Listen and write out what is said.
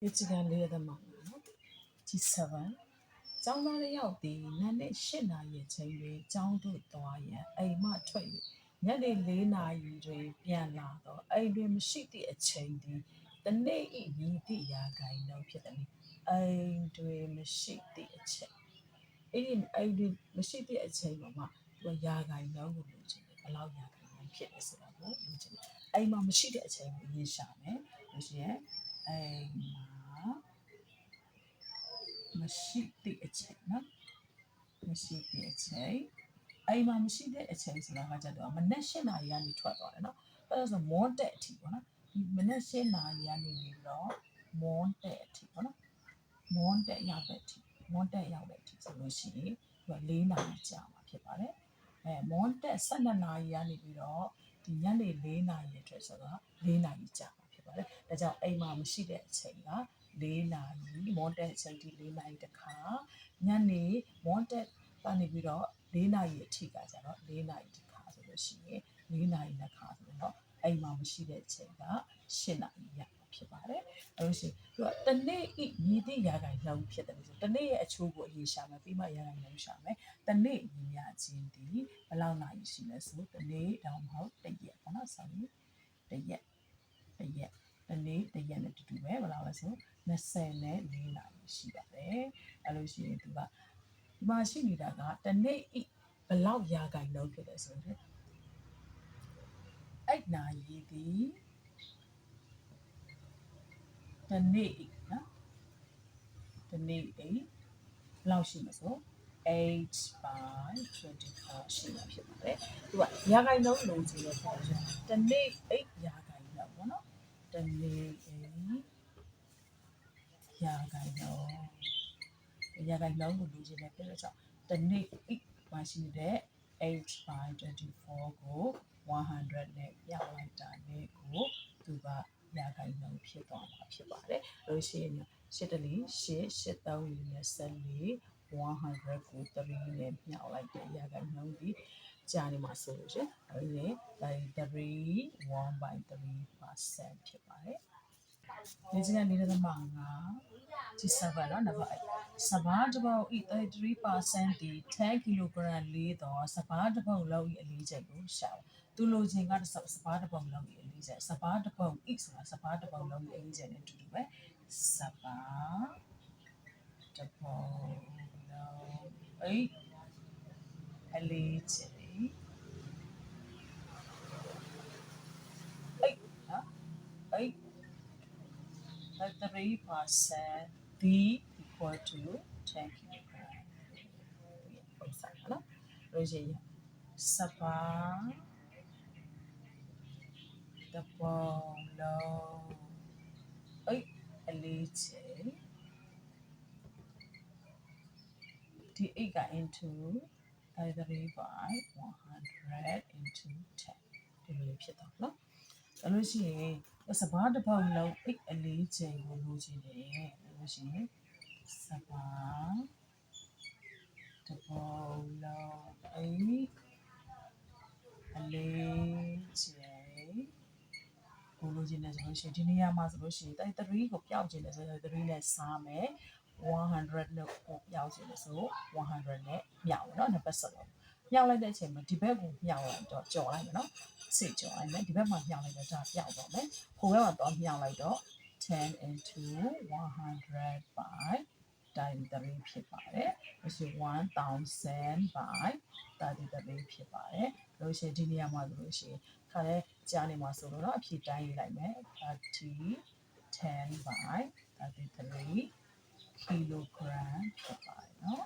ဒီချကန်လေးရတဲ့မှာနော် G7 ကျောင်းသားတွေရောက်ပြီးနန်းနဲ့8နာရီချိန်တွင်ကျောင်းသို့သွားရန်အိမ်မှထွက်၍ညနေ4နာရီတွင်ပြန်လာတော့အိမ်တွင်မရှိသည့်အချိန်သည်တနေ့၏မြည်သည့်ရာဂိုင်နှုန်းဖြစ်သည်အိမ်တွင်မရှိသည့်အချိန်အဲ့ဒီအိမ်တွင်မရှိသည့်အချိန်ပေါ်မှာသူကရာဂိုင်နှုန်းကိုလိုချင်တယ်ဘယ်လောက်ရာဂိုင်နှုန်းဖြစ်လဲဆိုတာကိုလိုချင်တယ်အိမ်မှာမရှိတဲ့အချိန်ကိုရေးရှာမယ်လို့ရှိရင်အိမ်မှာမရှိသည့်အချိန်နော်မရှိသည့်အချိန်အိမ်မှာမရှိတဲ့အချိန်ဆိုတာကကြတော့မနက်8နာရီကနေထွက်သွားတယ်နော်အဲ့ဒါဆိုမွန်းတက်အထိပေါ့နော်ဒီမနက်8နာရီကနေပြီးတော့မွန်းတက်အထိပေါ့နော်မွန်းတက်ရောက်တဲ့အထိမွန်းတက်ရောက်တဲ့အထိဆိုလို့ရှိရင်သူက4နာရီကြာမှာဖြစ်ပါတယ်မွန်းတက်12နာရီကနေပြီးတော့ဒီညနေ4နာရီအတွက်ဆိုတော့4နာရီကြာမှာဖြစ်ပါတယ်ဒါကြောင့်အိမ်မှာမရှိတဲ့အချိန်က4နာရီမွန်းတက်အချိန်ဒီ4နာရီတခါညနေမွန်းတက်ကနေပြီးတော့4နာရီအထိကကြတော့4နာရီတခါဆိုလို့ရှိရင်4နာရီတစ်ခါဆိုတော့အိမ်မှာမရှိတဲ့အချိန်က8နာရီရဖြစ်ပါတယ်အဲ့လိုရှိသူကတနေ့ဤမြည်သည့်ရာဂိုင်နှုန်းဖြစ်တယ်ဆိုတနေ့ရဲ့အချိုးကိုအရေးရှာမယ်ပြီးမှရာဂိုင်နှုန်းရှာမယ်တနေ့ညီမျှခြင်းဒီဘယ်လောက်နာရီရှိလဲဆိုတနေ့တောင်မဟုတ်တစ်ရက်ပေါ့နော်ဆိုရင်တစ်ရက်တနေ့တစ်ရက်နဲ့တူတူပဲဘယ်လောက်လဲဆို24နာရီရှိပါတယ်အဲ့လိုရှိရင်သူကဒီမှာရှိနေတာကတနေ့ဤဘယ်လောက်ရာဂိုင်နှုန်းဖြစ်လဲဆိုတော့အဲ့နာရီဒီတနေ့နော်တနေ့ဘယ်လောက်ရှိမှာဆို8/24ရှိမှာဖြစ်ပါတယ်သူကရာဂိုင်နှုန်းလုံးချင်တဲ့ပုံစံတနေ့8ရာဂိုင်နှုန်းပေါ့နော်တနေ့ရာဂိုင်နှုန်းကိုလိုချင်တဲ့ပြည့်တော့တနေ့မရှိတဲ့8/24ကို100နဲ့ပြောင်းလိုက်တာနဲ့ကိုသူကရာဂိုင်နှုန်းဖြစ်သွားမှာဖြစ်ပါတယ်လို့ရှိရင်8တလီ8 8 3နဲ့14 100ကို3နဲ့မြောက်လိုက်တဲ့ရာဂိုင်နှုန်းဒီကြာနေမှာဆိုလို့ရှိရင်အဲ့ဒီ1/3% ဖြစ်ပါတယ်ဒီကျန်နေတဲ့မှာG7 နော်နံပါတ်စဘာတစ်ပုတ်ဤ33%ဒီ10 kg လေးတော့စဘာတစ်ပုတ်လောက်ဤအလေးချိန်ကိုရှာသူလိုချင်ကစဘာတစ်ပုတ်လောက်ဤအလေးချိန်စဘာတစ်ပုတ်ဤဆိုတာစဘာတစ်ပုတ်လောက်ဤအလေးချိန်နဲ့တူတူပဲစဘာတစ်ပုတ်လောက်ဤအလေးချိန်3% D equal to 10 kg ပုံစံနော်လို့ရှိရင်စပါတပေါ်လုံးအလေးချိန်ဒီ8က into 3/100 into 10ဒီလိုဖြစ်တော့နော်အဲ့လို့ရှိရင်စဘာတစ်ပေါက်လုံးအလေးချိန်ကိုလိုချင်တယ်လို့ရှိရင်စဘာတစ်ပေါက်လုံးအလေးချိန်ကိုလိုချင်တယ်ဆိုလို့ရှိရင်ဒီနေရာမှာဆိုလို့ရှိရင်3ကိုပြောက်ချင်တယ်ဆိုတော့3နဲ့စားမယ်100နဲ့ကိုပြောက်ချင်တယ်ဆို100နဲ့မြောက်เนาะနှစ်ပတ်စလုံးမြောက်လိုက်တဲ့အချိန်မှာဒီဘက်ကိုမြောက်လိုက်တော့ကြော်လိုက်မယ်เนาะစစ်ကြော်လိုက်မယ်ဒီဘက်မှာမြောက်လိုက်တော့ဒါပြောက်တော့မယ်ဟိုဘက်မှာတော့မြောက်လိုက်တော့10 into 100 by 33ဖြစ်ပါတယ်လို့ရှိရင်1000 by 33ဖြစ်ပါတယ်လို့ရှိရင်ဒီနေရာမှာဆိုလို့ရှိရင်ခါလဲကြားနေမှာဆိုတော့เนาะအဖြေတိုင်းရေးလိုက်မယ်10 by 33 kilogram ဖြစ်ပါတယ်เนาะ